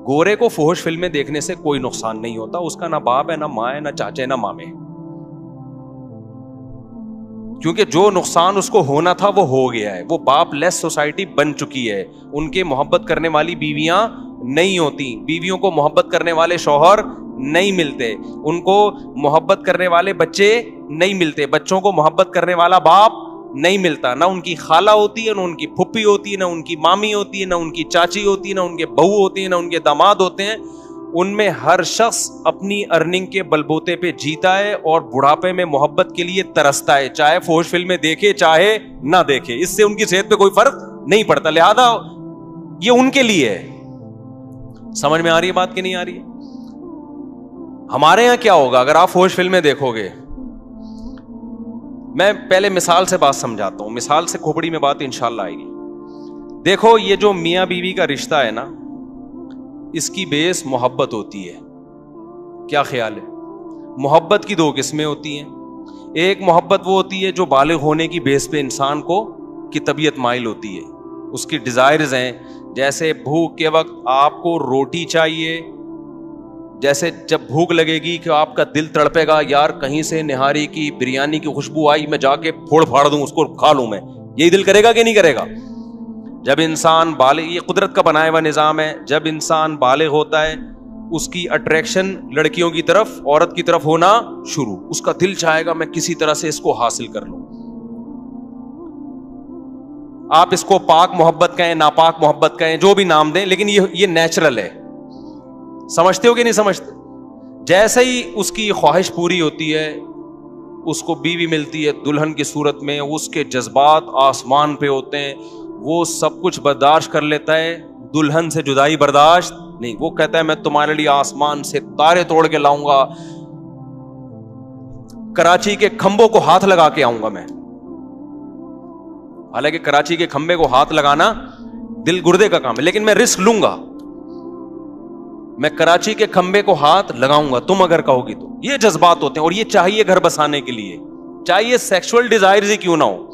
گورے کو فحش فلمیں دیکھنے سے کوئی نقصان نہیں ہوتا, اس کا نہ باپ ہے, نہ ماں ہے, نہ چاچے, نہ مامے, کیونکہ جو نقصان اس کو ہونا تھا وہ ہو گیا ہے. وہ باپ لیس سوسائٹی بن چکی ہے. ان کے محبت کرنے والی بیویاں نہیں ہوتی, بیویوں کو محبت کرنے والے شوہر نہیں ملتے, ان کو محبت کرنے والے بچے نہیں ملتے, بچوں کو محبت کرنے والا باپ نہیں ملتا, نہ ان کی خالہ ہوتی ہے, نہ ان کی پھپھی ہوتی ہے, نہ ان کی مامی ہوتی ہے, نہ ان کی چاچی ہوتی ہے, نہ ان کے بہو ہوتی ہے, نہ ان کے داماد ہوتے ہیں. ان میں ہر شخص اپنی ارننگ کے بلبوتے پہ جیتا ہے اور بڑھاپے میں محبت کے لیے ترستا ہے, چاہے فحش فلمیں دیکھے چاہے نہ دیکھے, اس سے ان کی صحت پہ کوئی فرق نہیں پڑتا. لہذا یہ ان کے لیے ہے. سمجھ میں آ رہی ہے بات کہ نہیں آ رہی ہے؟ ہمارے یہاں کیا ہوگا اگر آپ فحش فلمیں دیکھو گے؟ میں پہلے مثال سے بات سمجھاتا ہوں, مثال سے کھوپڑی میں بات انشاءاللہ آئے گی. دیکھو یہ جو میاں بیوی کا رشتہ ہے نا, اس کی بیس محبت ہوتی ہے. کیا خیال ہے؟ محبت کی دو قسمیں ہوتی ہیں. ایک محبت وہ ہوتی ہے جو بالغ ہونے کی بیس پہ انسان کو کی طبیعت مائل ہوتی ہے, اس کی ڈیزائرز ہیں. جیسے بھوک کے وقت آپ کو روٹی چاہیے, جیسے جب بھوک لگے گی کہ آپ کا دل تڑپے گا, یار کہیں سے نہاری کی بریانی کی خوشبو آئی, میں جا کے پھوڑ پھاڑ دوں اس کو, کھا لوں میں, یہی دل کرے گا کہ نہیں کرے گا؟ جب انسان بالغ, یہ قدرت کا بنایا ہوا نظام ہے, جب انسان بالغ ہوتا ہے اس کی اٹریکشن لڑکیوں کی طرف, عورت کی طرف ہونا شروع, اس کا دل چاہے گا میں کسی طرح سے اس کو حاصل کر لوں. آپ اس کو پاک محبت کہیں, ناپاک محبت کہیں, جو بھی نام دیں, لیکن یہ نیچرل ہے. سمجھتے ہو کہ نہیں سمجھتے؟ جیسے ہی اس کی خواہش پوری ہوتی ہے, اس کو بیوی ملتی ہے دلہن کی صورت میں, اس کے جذبات آسمان پہ ہوتے ہیں, وہ سب کچھ برداشت کر لیتا ہے, دلہن سے جدائی برداشت نہیں. وہ کہتا ہے میں تمہارے لیے آسمان سے تارے توڑ کے لاؤں گا, کراچی کے کھمبوں کو ہاتھ لگا کے آؤں گا میں. حالانکہ کراچی کے کھمبے کو ہاتھ لگانا دل گردے کا کام ہے, لیکن میں رسک لوں گا, میں کراچی کے کھمبے کو ہاتھ لگاؤں گا تم اگر کہو گی تو. یہ جذبات ہوتے ہیں, اور یہ چاہیے گھر بسانے کے لیے, چاہیے سیکسول ڈیزائرز ہی کیوں نہ ہو,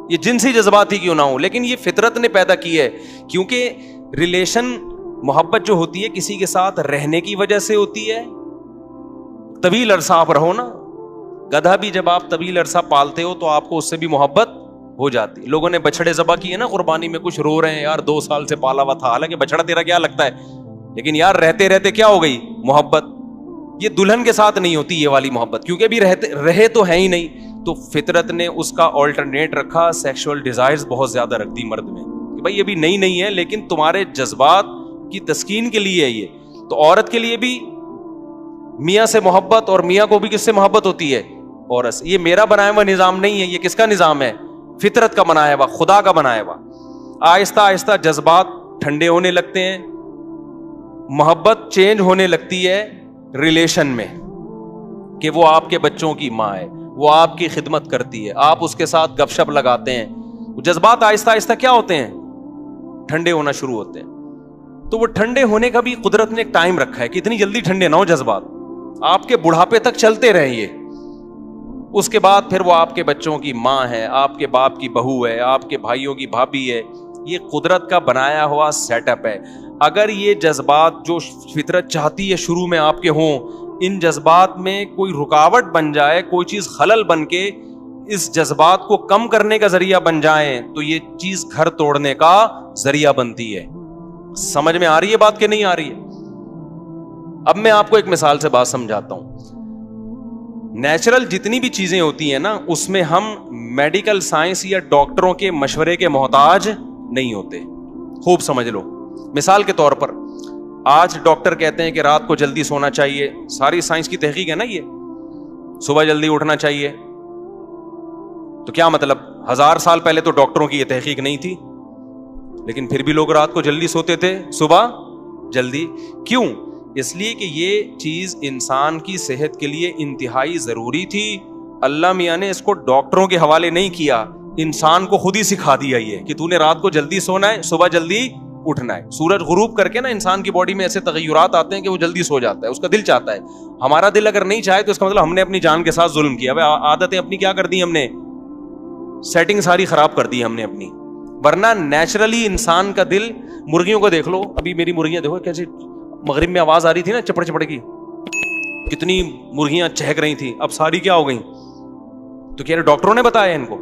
یہ جنسی جذبات ہی کیوں نہ ہو, لیکن یہ فطرت نے پیدا کی ہے. کیونکہ ریلیشن, محبت جو ہوتی ہے کسی کے ساتھ رہنے کی وجہ سے ہوتی ہے. طویل عرصہ آپ رہو نا, گدھا بھی جب آپ طویل عرصہ پالتے ہو تو آپ کو اس سے بھی محبت ہو جاتی. لوگوں نے بچڑے ذبح کیے نا قربانی میں, کچھ رو رہے ہیں یار 2 سال سے پالا ہوا تھا, حالانکہ بچڑا تیرا کیا لگتا ہے, لیکن یار رہتے رہتے کیا ہو گئی محبت. یہ دلہن کے ساتھ نہیں ہوتی یہ والی محبت, کیونکہ ابھی رہے تو ہے ہی نہیں. تو فطرت نے اس کا آلٹرنیٹ رکھا, سیکشول ڈیزائرز بہت زیادہ رکھ دی مرد میں, کہ بھائی ابھی نہیں ہے, لیکن تمہارے جذبات کی تسکین کے لیے ہے یہ. تو عورت کے لیے بھی میاں سے محبت, اور میاں کو بھی کس سے محبت ہوتی ہے؟ عورت سے. یہ میرا بنایا ہوا نظام نہیں ہے, یہ کس کا نظام ہے؟ فطرت کا بنایا ہوا, خدا کا بنایا ہوا. آہستہ آہستہ جذبات ٹھنڈے ہونے لگتے ہیں, محبت چینج ہونے لگتی ہے ریلیشن میں, کہ وہ آپ کے بچوں کی ماں ہے, وہ آپ کی خدمت کرتی ہے, آپ اس کے ساتھ گپ شپ لگاتے ہیں. جذبات آہستہ آہستہ کیا ہوتے ہیں؟ ٹھنڈے ہونا شروع ہوتے ہیں. تو وہ ٹھنڈے ہونے کا بھی قدرت نے ایک ٹائم رکھا ہے کہ اتنی جلدی ٹھنڈے نہ ہو جذبات, آپ کے بڑھاپے تک چلتے رہیں یہ. اس کے بعد پھر وہ آپ کے بچوں کی ماں ہے, آپ کے باپ کی بہو ہے, آپ کے بھائیوں کی بھابھی ہے. یہ قدرت کا بنایا ہوا سیٹ اپ ہے. اگر یہ جذبات جو فطرت چاہتی ہے شروع میں آپ کے ہوں, ان جذبات میں کوئی رکاوٹ بن جائے, کوئی چیز خلل بن کے اس جذبات کو کم کرنے کا ذریعہ بن جائیں, تو یہ چیز گھر توڑنے کا ذریعہ بنتی ہے. سمجھ میں آ رہی ہے بات کہ نہیں آ رہی ہے؟ اب میں آپ کو ایک مثال سے بات سمجھاتا ہوں. نیچرل جتنی بھی چیزیں ہوتی ہیں نا, اس میں ہم میڈیکل سائنس یا ڈاکٹروں کے مشورے کے محتاج نہیں ہوتے. خوب سمجھ لو. مثال کے طور پر آج ڈاکٹر کہتے ہیں کہ رات کو جلدی سونا چاہیے, ساری سائنس کی تحقیق ہے نا یہ, صبح جلدی اٹھنا چاہیے. تو کیا مطلب, 1000 سال پہلے تو ڈاکٹروں کی یہ تحقیق نہیں تھی, لیکن پھر بھی لوگ رات کو جلدی سوتے تھے, صبح جلدی. کیوں؟ اس لیے کہ یہ چیز انسان کی صحت کے لیے انتہائی ضروری تھی. اللہ میاں نے اس کو ڈاکٹروں کے حوالے نہیں کیا, انسان کو خود ہی سکھا دیا یہ کہ تو نے رات کو جلدی سونا ہے, صبح جلدی اٹھنا ہے. سورج غروب کر کے نا انسان کی باڈی میں ایسے تغیرات آتے ہیں کہ وہ جلدی سو جاتا ہے, اس کا دل چاہتا ہے. ہمارا دل اگر نہیں چاہے تو اس کا مطلب ہم نے اپنی جان کے ساتھ ظلم کیا. عادتیں اپنی کیا کر دی ہم نے, سیٹنگ ساری خراب کر دی ہم نے اپنی. ورنہ نیچرلی انسان کا دل, مرغیوں کو دیکھ لو, ابھی میری مرغیاں دیکھو کیسے مغرب میں آواز آ رہی تھی نا چپڑ چپڑ کی, کتنی مرغیاں چہک رہی تھی, اب ساری کیا ہو گئی؟ تو کہہ رہے ڈاکٹروں نے بتایا ان کو.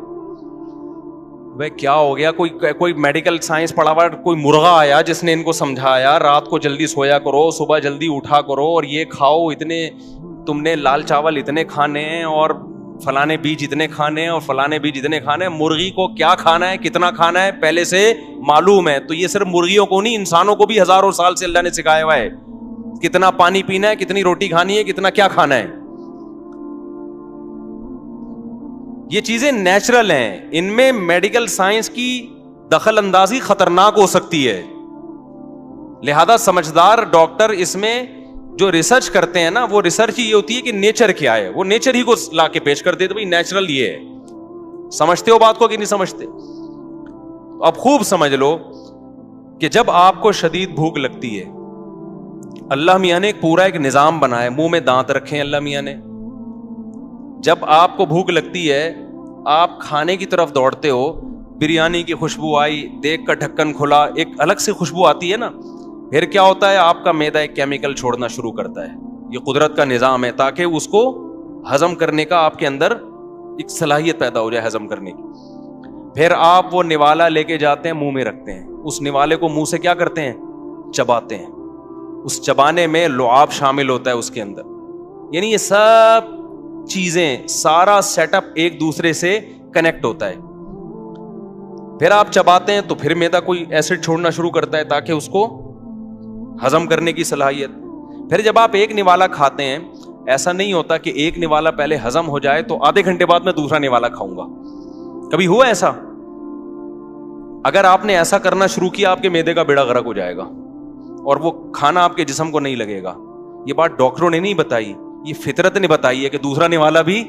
بھائی کیا ہو گیا؟ کوئی میڈیکل سائنس پڑھا ہوا کوئی مرغا آیا جس نے ان کو سمجھایا رات کو جلدی سویا کرو, صبح جلدی اٹھا کرو, اور یہ کھاؤ, اتنے تم نے لال چاول اتنے کھانے ہیں, اور فلانے بیج اتنے کھانے ہیں, اور فلانے بیج اتنے کھانے ہیں. مرغی کو کیا کھانا ہے, کتنا کھانا ہے, پہلے سے معلوم ہے. تو یہ صرف مرغیوں کو نہیں, انسانوں کو بھی ہزاروں سال سے اللہ نے سکھایا ہوا ہے کتنا پانی پینا ہے, کتنی روٹی کھانی ہے, کتنا کیا کھانا ہے. یہ چیزیں نیچرل ہیں, ان میں میڈیکل سائنس کی دخل اندازی خطرناک ہو سکتی ہے. لہذا سمجھدار ڈاکٹر اس میں جو ریسرچ کرتے ہیں نا, وہ ریسرچ یہ ہوتی ہے کہ نیچر کیا ہے, وہ نیچر ہی کو لا کے پیش کر دیتے بھائی نیچرل یہ ہے. سمجھتے ہو بات کو کہ نہیں سمجھتے؟ اب خوب سمجھ لو کہ جب آپ کو شدید بھوک لگتی ہے, اللہ میاں نے ایک پورا ایک نظام بنایا, منہ میں دانت رکھے اللہ میاں نے. جب آپ کو بھوک لگتی ہے آپ کھانے کی طرف دوڑتے ہو, بریانی کی خوشبو آئی, دیکھ کر ڈھکن کھلا, ایک الگ سے خوشبو آتی ہے نا, پھر کیا ہوتا ہے, آپ کا معدہ ایک کیمیکل چھوڑنا شروع کرتا ہے. یہ قدرت کا نظام ہے تاکہ اس کو ہضم کرنے کا آپ کے اندر ایک صلاحیت پیدا ہو جائے ہضم کرنے کی. پھر آپ وہ نوالا لے کے جاتے ہیں, منہ میں رکھتے ہیں, اس نوالے کو منہ سے کیا کرتے ہیں, چباتے ہیں. اس چبانے میں لعاب شامل ہوتا ہے اس کے اندر, یعنی یہ سب چیزیں, سارا سیٹ اپ ایک دوسرے سے کنیکٹ ہوتا ہے. پھر آپ چباتے ہیں تو پھر معدہ کوئی ایسڈ چھوڑنا شروع کرتا ہے تاکہ اس کو ہضم کرنے کی صلاحیت. پھر جب آپ ایک نوالا کھاتے ہیں, ایسا نہیں ہوتا کہ ایک نوالا پہلے ہضم ہو جائے تو آدھے گھنٹے بعد میں دوسرا نوالا کھاؤں گا. کبھی ہوا ایسا؟ اگر آپ نے ایسا کرنا شروع کیا آپ کے معدے کا بیڑا غرق ہو جائے گا اور وہ کھانا آپ کے جسم کو نہیں لگے گا. یہ بات ڈاکٹروں نے نہیں بتائی, یہ فطرت نے بتائی ہے کہ دوسرا نوالا بھی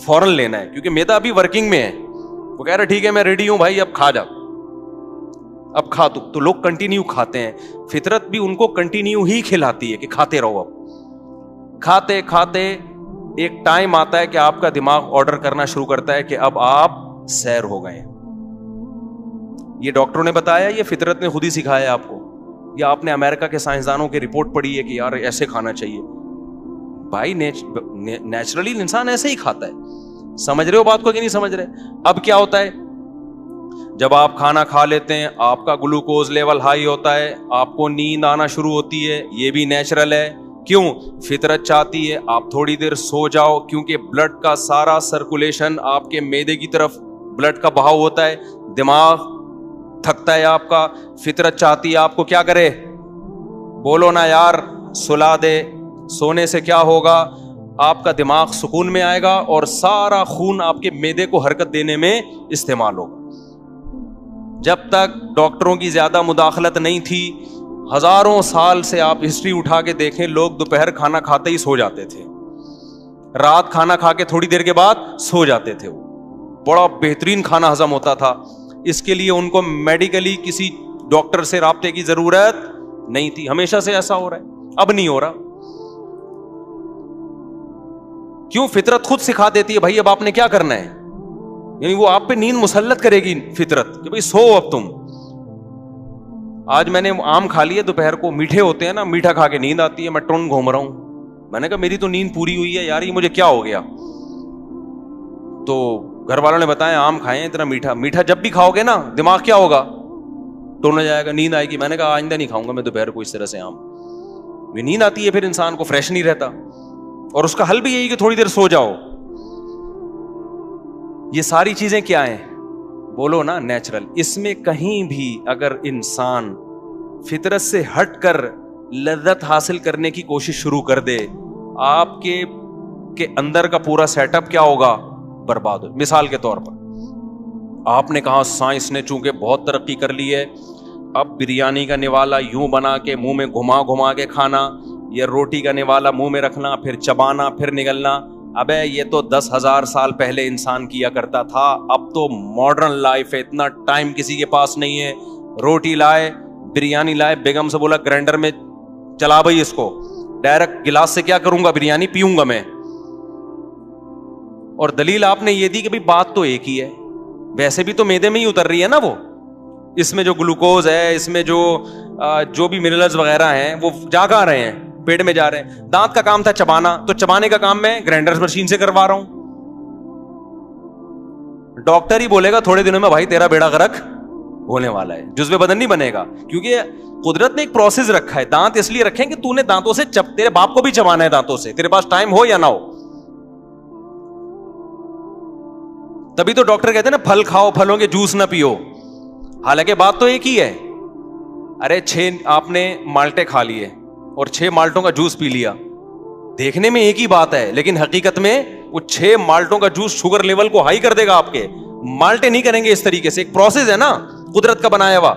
فوراً لینا ہے, کیونکہ معدہ ابھی ورکنگ میں ہے. وہ کہہ رہا ٹھیک ہے میں ریڈی ہوں بھائی, اب کھا جا, اب کھا تو لوگ کنٹینیو کھاتے ہیں. فطرت بھی ان کو کنٹینیو ہی کھلاتی ہے کہ کھاتے رہو. اب کھاتے کھاتے ایک ٹائم آتا ہے کہ آپ کا دماغ آرڈر کرنا شروع کرتا ہے کہ اب آپ سیر ہو گئے. یہ ڈاکٹروں نے بتایا, یہ فطرت نے خود ہی سکھایا آپ کو, یا آپ نے امریکہ کے سائنسدانوں کی رپورٹ پڑھی ہے کہ یار ایسے کھانا چاہیے؟ بھائی نیچرلی انسان ایسے ہی کھاتا ہے. سمجھ رہے ہو بات کو کہ نہیں سمجھ رہے؟ اب کیا ہوتا ہے, جب آپ کھانا کھا لیتے ہیں آپ کا گلوکوز لیول ہائی ہوتا ہے, آپ کو نیند آنا شروع ہوتی ہے. یہ بھی نیچرل ہے. کیوں؟ فطرت چاہتی ہے آپ تھوڑی دیر سو جاؤ, کیونکہ بلڈ کا سارا سرکولیشن آپ کے معدے کی طرف بلڈ کا بہاؤ ہوتا ہے, دماغ تھکتا ہے آپ کا. فطرت چاہتی ہے آپ کو کیا کرے, بولو نا یار, سلا دے. سونے سے کیا ہوگا, آپ کا دماغ سکون میں آئے گا اور سارا خون آپ کے معدے کو حرکت دینے میں استعمال ہوگا. جب تک ڈاکٹروں کی زیادہ مداخلت نہیں تھی, ہزاروں سال سے آپ ہسٹری اٹھا کے دیکھیں, لوگ دوپہر کھانا کھاتے ہی سو جاتے تھے, رات کھانا کھا کے تھوڑی دیر کے بعد سو جاتے تھے. بڑا بہترین کھانا ہضم ہوتا تھا. اس کے لیے ان کو میڈیکلی کسی ڈاکٹر سے رابطے کی ضرورت نہیں تھی. ہمیشہ سے ایسا ہو رہا ہے, اب نہیں ہو رہا. کیوں؟ فطرت خود سکھا دیتی ہے بھائی اب آپ نے کیا کرنا ہے, یعنی وہ آپ پہ نیند مسلط کرے گی فطرت کہ بھائی سو اب تم. آج میں نے آم کھا لیے دوپہر کو, میٹھے ہوتے ہیں نا, میٹھا کھا کے نیند آتی ہے, میں ٹون گھوم رہا ہوں. میں نے کہا میری تو نیند پوری ہوئی ہے یار, یہ مجھے کیا ہو گیا؟ تو گھر والوں نے بتایا آم کھائیں اتنا میٹھا. میٹھا جب بھی کھاؤ گے نا دماغ کیا ہوگا, ٹون ہو جائے گا, نیند آئے گی. میں نے کہا آئندہ نہیں کھاؤں گا میں دوپہر کو اس طرح سے آم. نیند آتی ہے پھر انسان کو, فریش نہیں رہتا. اور اس کا حل بھی یہی کہ تھوڑی دیر سو جاؤ. یہ ساری چیزیں کیا ہیں, بولو نا نیچرل. اس میں کہیں بھی اگر انسان فطرت سے ہٹ کر لذت حاصل کرنے کی کوشش شروع کر دے, آپ کے اندر کا پورا سیٹ اپ کیا ہوگا, برباد ہو. مثال کے طور پر آپ نے کہا سائنس نے چونکہ بہت ترقی کر لی ہے, اب بریانی کا نوالا یوں بنا کے منہ میں گھما گھما کے کھانا, یا روٹی کا نوالا منہ میں رکھنا, پھر چبانا, پھر نگلنا. ابے یہ تو 10,000 سال پہلے انسان کیا کرتا تھا. اب تو ماڈرن لائف ہے, اتنا ٹائم کسی کے پاس نہیں ہے. روٹی لائے, بریانی لائے, بیگم سے بولا گرائنڈر میں چلا بھائی اس کو, ڈائریکٹ گلاس سے کیا کروں گا, بریانی پیوں گا میں. اور دلیل آپ نے یہ دی کہ بھائی بات تو ایک ہی ہے, ویسے بھی تو معدے میں ہی اتر رہی ہے نا وہ. اس میں جو گلوکوز ہے, اس میں جو بھی منرلز وغیرہ ہیں وہ جا کہاں رہے ہیں, پیٹ میں جا رہے ہیں. دانت کا کام تھا چبانا, تو چبانے کا کام میں گرائنڈر مشین سے کروا رہا ہوں. ڈاکٹر ہی بولے گا تھوڑے دنوں میں بھائی تیرا بیڑا غرق ہونے والا ہے, جزو بدن نہیں بنے گا, کیونکہ قدرت نے ایک پروسیس رکھا ہے. دانت اس لیے رکھیں کہ تو نے دانتوں سے تیرے باپ کو بھی چبانا ہے دانتوں سے, تیرے پاس ٹائم ہو یا نہ ہو. تبھی تو ڈاکٹر کہتے ہیں نا پھل کھاؤ, پھلوں کے جوس نہ پیو. حالانکہ بات تو ایک ہی ہے. ارے 6 آپ نے مالٹے کھا لیے اور 6 مالٹوں کا جوس پی لیا, دیکھنے میں ایک ہی بات ہے, لیکن حقیقت میں وہ 6 مالٹوں کا جوس شوگر لیول کو ہائی کر دے گا آپ کے. مالٹے نہیں کریں گے اس طریقے سے, ایک پروسیس ہے نا قدرت کا بنایا ہوا.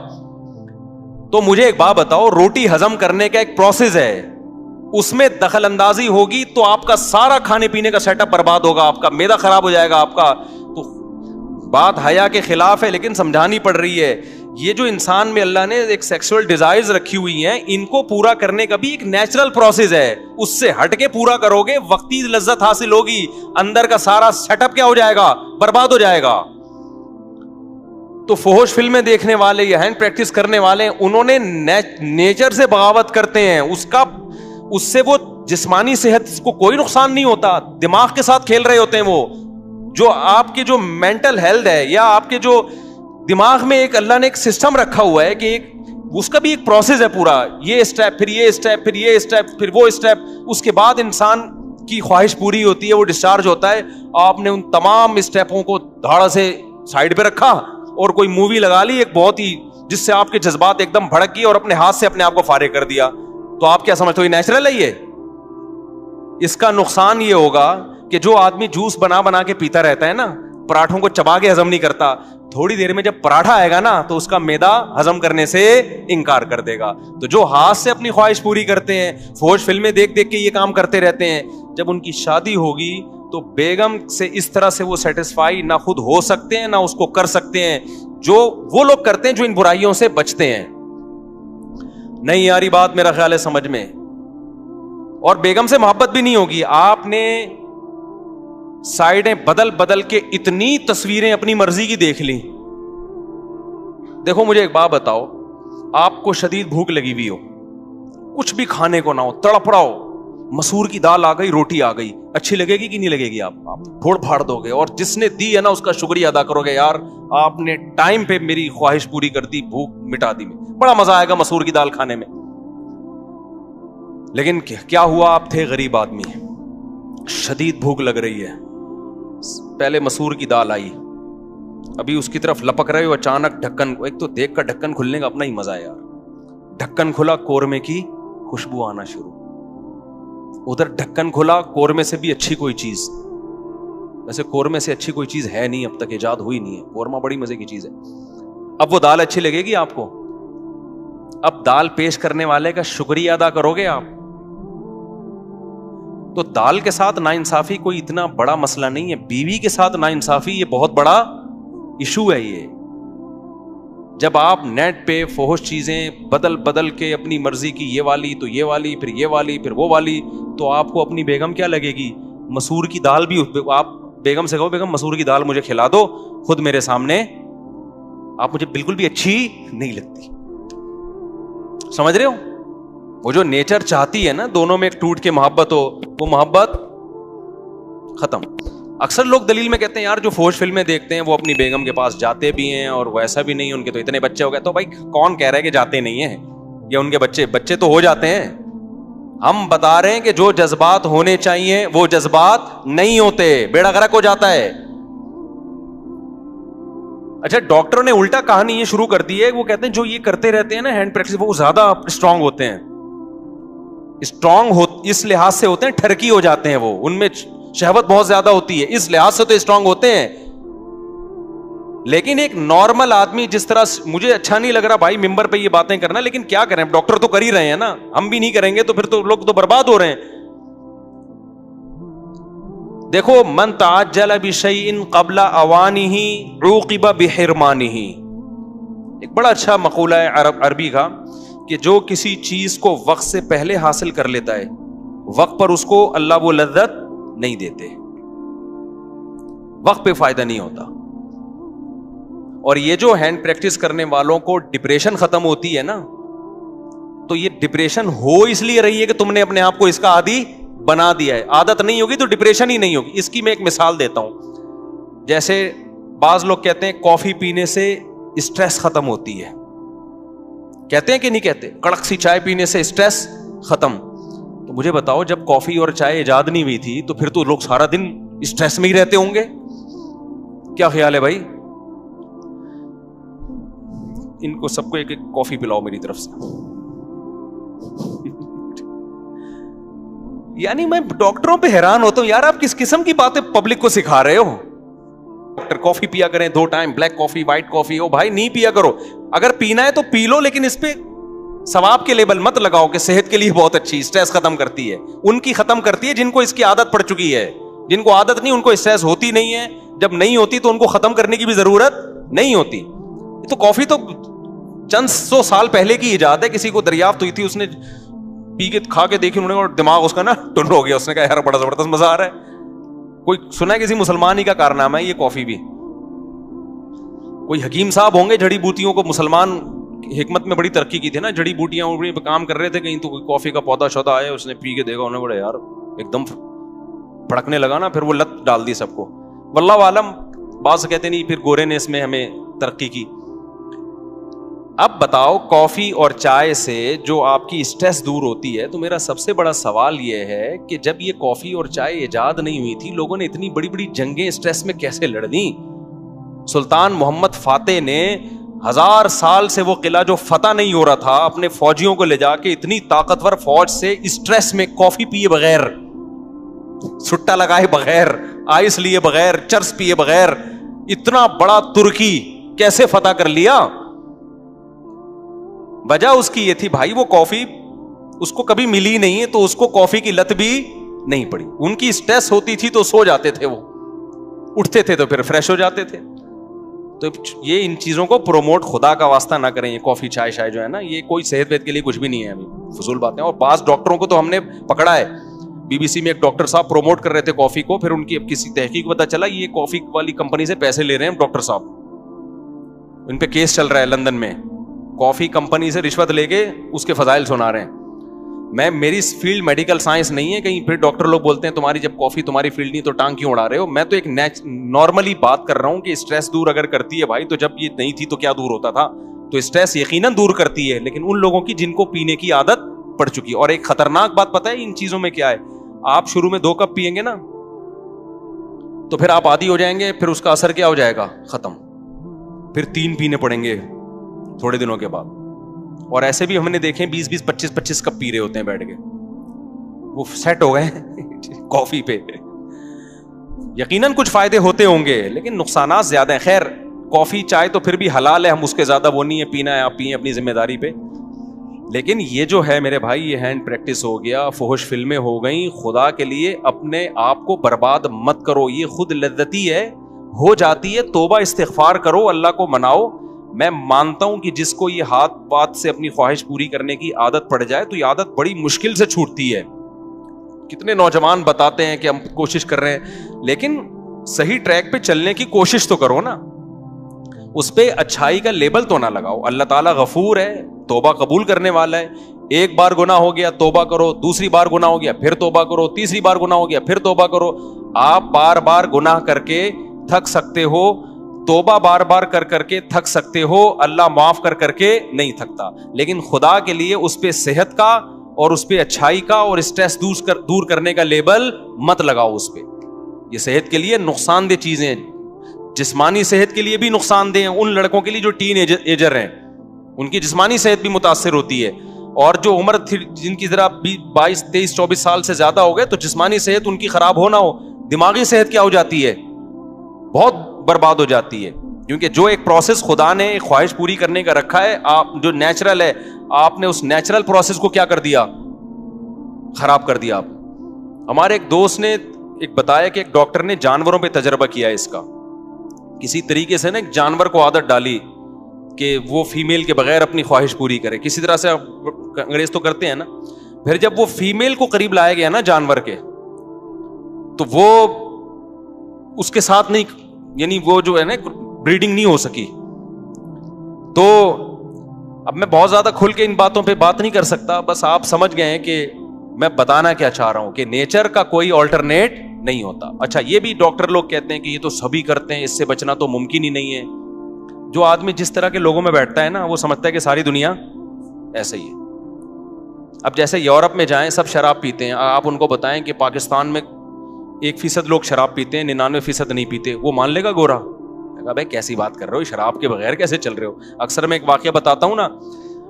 تو مجھے ایک بات بتاؤ, روٹی ہضم کرنے کا ایک پروسیس ہے, اس میں دخل اندازی ہوگی تو آپ کا سارا کھانے پینے کا سیٹ اپ برباد ہوگا, آپ کا معدہ خراب ہو جائے گا آپ کا. تو بات حیا کے خلاف ہے لیکن سمجھانی پڑ رہی ہے. یہ جو انسان میں اللہ نے ایک سیکسول ڈیزائرز رکھی ہوئی ہیں, ان کو پورا کرنے کا بھی ایک نیچرل پروسیس ہے. اس سے ہٹ کے پورا کرو گے وقتی لذت حاصل ہوگی, اندر کا سارا سیٹ اپ کیا ہو جائے گا, برباد ہو جائے گا. تو فحش فلمیں دیکھنے والے یا ہینڈ پریکٹس کرنے والے, انہوں نے نیچر سے بغاوت کرتے ہیں. اس سے وہ جسمانی صحت کو کوئی نقصان نہیں ہوتا, دماغ کے ساتھ کھیل رہے ہوتے ہیں. وہ جو آپ کے جو مینٹل ہیلتھ ہے یا آپ کے جو دماغ میں ایک اللہ نے ایک سسٹم رکھا ہوا ہے کہ اس کا بھی ایک پروسیس ہے پورا, یہ اسٹیپ پھر یہ اسٹیپ پھر یہ اسٹیپ پھر وہ اسٹیپ, اس کے بعد انسان کی خواہش پوری ہوتی ہے, وہ ڈسچارج ہوتا ہے. آپ نے ان تمام اسٹیپوں کو دھاڑا سے سائڈ پہ رکھا اور کوئی مووی لگا لی ایک بہت ہی, جس سے آپ کے جذبات ایک دم بھڑک گئے اور اپنے ہاتھ سے اپنے آپ کو فارغ کر دیا. تو آپ کیا سمجھتے ہو یہ نیچرل ہے؟ یہ اس کا نقصان یہ ہوگا کہ جو آدمی جوس بنا بنا کے پیتا رہتا ہے نا, پراٹھوں کو چبا کے ہضم نہیں کرتا, تھوڑی دیر میں جب پراٹھا آئے گا نا تو اس کا معدہ ہضم کرنے سے انکار کر دے گا. تو جو ہاتھ سے اپنی خواہش پوری کرتے ہیں, فحش فلمیں دیکھ دیکھ کے یہ کام کرتے رہتے ہیں, جب ان کی شادی ہوگی تو بیگم سے اس طرح سے وہ سیٹسفائی نہ خود ہو سکتے ہیں نہ اس کو کر سکتے ہیں جو وہ لوگ کرتے ہیں جو ان برائیوں سے بچتے ہیں. نہیں یاری بات میرا خیال ہے سمجھ میں. اور بیگم سے محبت بھی نہیں ہوگی. آپ نے سائڈیں بدل بدل کے اتنی تصویریں اپنی مرضی کی دیکھ لی. دیکھو مجھے ایک بات بتاؤ, آپ کو شدید بھوک لگی ہوئی ہو, کچھ بھی کھانے کو نہ ہو, تڑپ رہا ہو, مسور کی دال آ گئی, روٹی آ گئی, اچھی لگے گی کہ نہیں لگے گی؟ آپ پھوڑ پھاڑ دو گے, اور جس نے دی ہے نا اس کا شکریہ ادا کرو گے, یار آپ نے ٹائم پہ میری خواہش پوری کر دی, بھوک مٹا دی, میں بڑا مزہ آئے گا مسور کی دال کھانے میں. لیکن کیا ہوا, آپ تھے غریب آدمی, شدید بھوک لگ رہی ہے, پہلے مسور کی دال آئی, ابھی اس کی طرف لپک رہے ہو, اچانک ڈھکن, ایک تو دیکھ کر ڈھکن کھلنے کا اپنا ہی مزہ ہے یار, ڈھکن کھلا, قورمے کی خوشبو آنا شروع, ادھر ڈھکن کھلا, قورمے سے بھی اچھی کوئی چیز, ویسے قورمے سے اچھی کوئی چیز ہے نہیں, اب تک ایجاد ہوئی نہیں ہے, قورمہ بڑی مزے کی چیز ہے. اب وہ دال اچھی لگے گی آپ کو؟ اب دال پیش کرنے والے کا شکریہ ادا کرو گے آپ؟ تو دال کے ساتھ ناانصافی کوئی اتنا بڑا مسئلہ نہیں ہے, بیوی کے ساتھ ناانصافی یہ بہت بڑا ایشو ہے. یہ جب آپ نیٹ پہ فحش چیزیں بدل بدل کے اپنی مرضی کی, یہ والی تو یہ والی, پھر یہ والی پھر وہ والی, تو آپ کو اپنی بیگم کیا لگے گی؟ مسور کی دال بھی آپ بیگم سے کہو بیگم مسور کی دال مجھے کھلا دو, خود میرے سامنے آپ مجھے بالکل بھی اچھی نہیں لگتی. سمجھ رہے ہو؟ وہ جو نیچر چاہتی ہے نا دونوں میں ایک ٹوٹ کے محبت ہو, وہ محبت ختم. اکثر لوگ دلیل میں کہتے ہیں یار جو فحش فلمیں دیکھتے ہیں وہ اپنی بیگم کے پاس جاتے بھی ہیں, اور وہ ایسا بھی نہیں, ان کے تو اتنے بچے ہو گئے. تو بھائی کون کہہ رہا ہے کہ جاتے نہیں ہیں, یا ان کے بچے تو ہو جاتے ہیں. ہم بتا رہے ہیں کہ جو جذبات ہونے چاہیے وہ جذبات نہیں ہوتے, بیڑا غرق ہو جاتا ہے. اچھا ڈاکٹروں نے الٹا کہانی یہ شروع کر دی ہے, وہ کہتے ہیں جو یہ کرتے رہتے ہیں نا ہینڈ پریکٹس, وہ زیادہ اسٹرانگ ہوتے ہیں. اسٹرانگ اس لحاظ سے ہوتے ہیں, ٹھرکی ہو جاتے ہیں, وہ ان میں شہوت بہت زیادہ ہوتی ہے, اس لحاظ سے تو اسٹرانگ ہوتے ہیں. لیکن ایک نارمل آدمی جس طرح, مجھے اچھا نہیں لگ رہا بھائی ممبر پہ یہ باتیں کرنا, لیکن کیا کریں, ڈاکٹر تو کر ہی رہے ہیں نا, ہم بھی نہیں کریں گے تو پھر تو لوگ تو برباد ہو رہے ہیں. دیکھو من تعجل بشیء قبل اوانہ عوقب بحرمانہ, ایک بڑا اچھا مقولہ ہے عربی کا کہ جو کسی چیز کو وقت سے پہلے حاصل کر لیتا ہے, وقت پر اس کو اللہ وہ لذت نہیں دیتے, وقت پہ فائدہ نہیں ہوتا. اور یہ جو ہینڈ پریکٹس کرنے والوں کو ڈپریشن ختم ہوتی ہے نا, تو یہ ڈپریشن ہو اس لیے رہی ہے کہ تم نے اپنے آپ کو اس کا عادی بنا دیا ہے. عادت نہیں ہوگی تو ڈپریشن ہی نہیں ہوگی. اس کی میں ایک مثال دیتا ہوں. جیسے بعض لوگ کہتے ہیں کافی پینے سے اسٹریس ختم ہوتی ہے, کہتے ہیں کہ نہیں کہتے؟ کڑک سی چائے پینے سے اسٹریس ختم. تو مجھے بتاؤ, جب کافی اور چائے ایجاد نہیں ہوئی تھی تو پھر تو لوگ سارا دن اسٹریس میں ہی رہتے ہوں گے. کیا خیال ہے بھائی؟ ان کو سب کو ایک ایک کافی پلاؤ میری طرف سے. یعنی میں ڈاکٹروں پہ حیران ہوتا ہوں, یار آپ کس قسم کی باتیں پبلک کو سکھا رہے ہو. ڈاکٹر کافی پیا کریں 2 ٹائم, بلیک کافی, وائٹ کافی. او بھائی نہیں پیا کرو, اگر پینا ہے تو پی لو, لیکن اس پہ ثواب کے لیبل مت لگاؤ کہ صحت کے لیے بہت اچھی, اسٹریس ختم کرتی ہے. ان کی ختم کرتی ہے جن کو اس کی عادت پڑ چکی ہے. جن کو عادت نہیں, ان کو اسٹریس ہوتی نہیں ہے. جب نہیں ہوتی تو ان کو ختم کرنے کی بھی ضرورت نہیں ہوتی. تو کافی تو چند 100 سال پہلے کی ایجاد ہے, کسی کو دریافت ہوئی تھی, اس نے پی کے کھا کے دیکھی انہوں نے, اور دماغ اس کا نا ٹن ہو گیا. اس نے کہا یار بڑا زبردست مزہ آ رہا ہے. کوئی سنا ہے کسی مسلمان ہی کا کارنامہ ہے یہ کافی بھی؟ کوئی حکیم صاحب ہوں گے, جڑی بوٹیوں کو مسلمان حکمت میں بڑی ترقی کی تھی نا, جڑی بوٹیاں پہ کام کر رہے تھے کہیں, تو کوئی کافی کا پودا شودا آیا, اس نے پی کے دیکھا, انہوں نے بڑا یار ایک دم پھڑکنے لگا نا, پھر وہ لت ڈال دی سب کو. واللہ عالم, بعض کہتے نہیں پھر گورے نے اس میں ہمیں ترقی کی. اب بتاؤ, کافی اور چائے سے جو آپ کی اسٹریس دور ہوتی ہے, تو میرا سب سے بڑا سوال یہ ہے کہ جب یہ کافی اور چائے ایجاد نہیں ہوئی تھی, لوگوں نے اتنی بڑی بڑی جنگیں اسٹریس میں کیسے لڑ دیں؟ سلطان محمد فاتح نے 1000 سال سے وہ قلعہ جو فتح نہیں ہو رہا تھا, اپنے فوجیوں کو لے جا کے اتنی طاقتور فوج سے اسٹریس میں کافی پیے بغیر, سٹا لگائے بغیر, آئس لیے بغیر, چرس پیے بغیر, اتنا بڑا ترکی کیسے فتح کر لیا؟ وجہ اس کی یہ تھی بھائی, وہ کافی اس کو کبھی ملی نہیں ہے, تو اس کو کافی کی لت بھی نہیں پڑی. ان کی اسٹریس ہوتی تھی تو سو جاتے تھے, وہ اٹھتے تھے تو پھر فریش ہو جاتے تھے. تو یہ ان چیزوں کو پروموٹ خدا کا واسطہ نہ کریں. یہ کافی چائے جو ہے نا, یہ کوئی صحت ویت کے لیے کچھ بھی نہیں ہے, فضول باتیں. اور بعض ڈاکٹروں کو تو ہم نے پکڑا ہے. بی بی سی میں ایک ڈاکٹر صاحب پروموٹ کر رہے تھے کافی کو, پھر ان کی اب کسی تحقیق پتا چلا یہ کافی والی کمپنی سے پیسے لے رہے ہیں ڈاکٹر صاحب. ان پہ کیس چل رہا ہے لندن میں, کافی کمپنی سے رشوت لے کے اس کے فضائل سنا رہے ہیں. میری فیلڈ میڈیکل سائنس نہیں ہے, کہیں پھر ڈاکٹر لوگ بولتے ہیں تمہاری جب کافی تمہاری فیلڈ نہیں تو ٹانگ کیوں اڑا رہے ہو. میں تو ایک نارملی بات کر رہا ہوں کہ اسٹریس دور اگر کرتی ہے بھائی, تو جب یہ نہیں تھی تو کیا دور ہوتا تھا. تو اسٹریس یقیناً دور کرتی ہے, لیکن ان لوگوں کی جن کو پینے کی عادت پڑ چکی ہے. اور ایک خطرناک بات پتہ ہے ان چیزوں میں کیا ہے, آپ شروع میں 2 کپ پیئیں گے نا, تو پھر آپ عادی ہو جائیں گے, پھر اس کا اثر کیا ہو جائے گا, ختم. پھر 3 پینے پڑیں گے تھوڑے دنوں کے بعد. اور ایسے بھی ہم نے دیکھے 20 25 کپ پی رہے ہوتے ہیں بیٹھ کے, وہ سیٹ ہو گئے کافی پہ. یقیناً کچھ فائدے ہوتے ہوں گے لیکن نقصانات زیادہ ہیں. خیر کافی چائے تو پھر بھی حلال ہے, ہم اس کے زیادہ وہ نہیں ہے, پینا ہے آپ پئیں اپنی ذمہ داری پہ. لیکن یہ جو ہے میرے بھائی, یہ ہینڈ پریکٹس ہو گیا, فحش فلمیں ہو گئیں. خدا کے لیے اپنے آپ کو برباد مت کرو, یہ خود لذتی ہے, ہو جاتی ہے. توبہ استغفار کرو, اللہ کو مناؤ. میں مانتا ہوں کہ جس کو یہ ہاتھ پات سے اپنی خواہش پوری کرنے کی عادت پڑ جائے تو یہ عادت بڑی مشکل سے چھوٹتی ہے. کتنے نوجوان بتاتے ہیں کہ ہم کوشش کر رہے ہیں, لیکن صحیح ٹریک پہ چلنے کی کوشش تو کرو نا, اس پہ اچھائی کا لیبل تو نہ لگاؤ. اللہ تعالیٰ غفور ہے, توبہ قبول کرنے والا ہے. ایک بار گناہ ہو گیا توبہ کرو, دوسری بار گناہ ہو گیا پھر توبہ کرو, تیسری بار گناہ ہو گیا پھر توبہ کرو. آپ بار بار گناہ کر کے تھک سکتے ہو, توبہ بار بار کر کے تھک سکتے ہو, اللہ معاف کر کے نہیں تھکتا. لیکن خدا کے لیے اس پہ صحت کا اور اس پہ اچھائی کا اور اسٹریس دور کرنے کا لیبل مت لگاؤ اس پہ. یہ صحت کے لیے نقصان دہ چیزیں ہیں, جسمانی صحت کے لیے بھی نقصان دہ ہیں. ان لڑکوں کے لیے جو ٹین ایجر ہیں ان کی جسمانی صحت بھی متاثر ہوتی ہے, اور جو عمر تھی جن کی ذرا 22 23 24 سال سے زیادہ ہو گئے تو جسمانی صحت ان کی خراب ہو نہ ہو, دماغی صحت کیا ہو جاتی ہے, بہت برباد ہو جاتی ہے. کیونکہ جو ایک پروسیس خدا نے ایک خواہش پوری کرنے کا رکھا ہے, آپ جو نیچرل ہے, آپ نے اس نیچرل پروسیس کو کیا کر دیا, خراب کر دیا. آپ ہمارے ایک دوست نے ایک بتایا کہ ایک ڈاکٹر نے جانوروں پہ تجربہ کیا ہے اس کا. کسی طریقے سے نا ایک جانور کو عادت ڈالی کہ وہ فیمیل کے بغیر اپنی خواہش پوری کرے, کسی طرح سے. انگریز تو کرتے ہیں نا. پھر جب وہ فیمیل کو قریب لایا گیا نا جانور کے, تو وہ اس کے ساتھ نہیں, یعنی وہ جو ہے نا بریڈنگ نہیں ہو سکی, تو اب میں بہت زیادہ کھل کے ان باتوں پہ بات نہیں کر سکتا, بس آپ سمجھ گئے ہیں کہ میں بتانا کیا چاہ رہا ہوں کہ نیچر کا کوئی آلٹرنیٹ نہیں ہوتا. اچھا یہ بھی ڈاکٹر لوگ کہتے ہیں کہ یہ تو سبھی کرتے ہیں, اس سے بچنا تو ممکن ہی نہیں ہے. جو آدمی جس طرح کے لوگوں میں بیٹھتا ہے نا, وہ سمجھتا ہے کہ ساری دنیا ایسے ہی ہے. اب جیسے یورپ میں جائیں, سب شراب پیتے ہیں, آپ ان کو بتائیں کہ پاکستان میں 1% لوگ شراب پیتے ہیں, 99% نہیں پیتے, وہ مان لے گا گورا؟ کہا بھائی کیسی بات کر رہے ہو, شراب کے بغیر کیسے چل رہے ہو؟ اکثر میں ایک واقعہ بتاتا ہوں نا,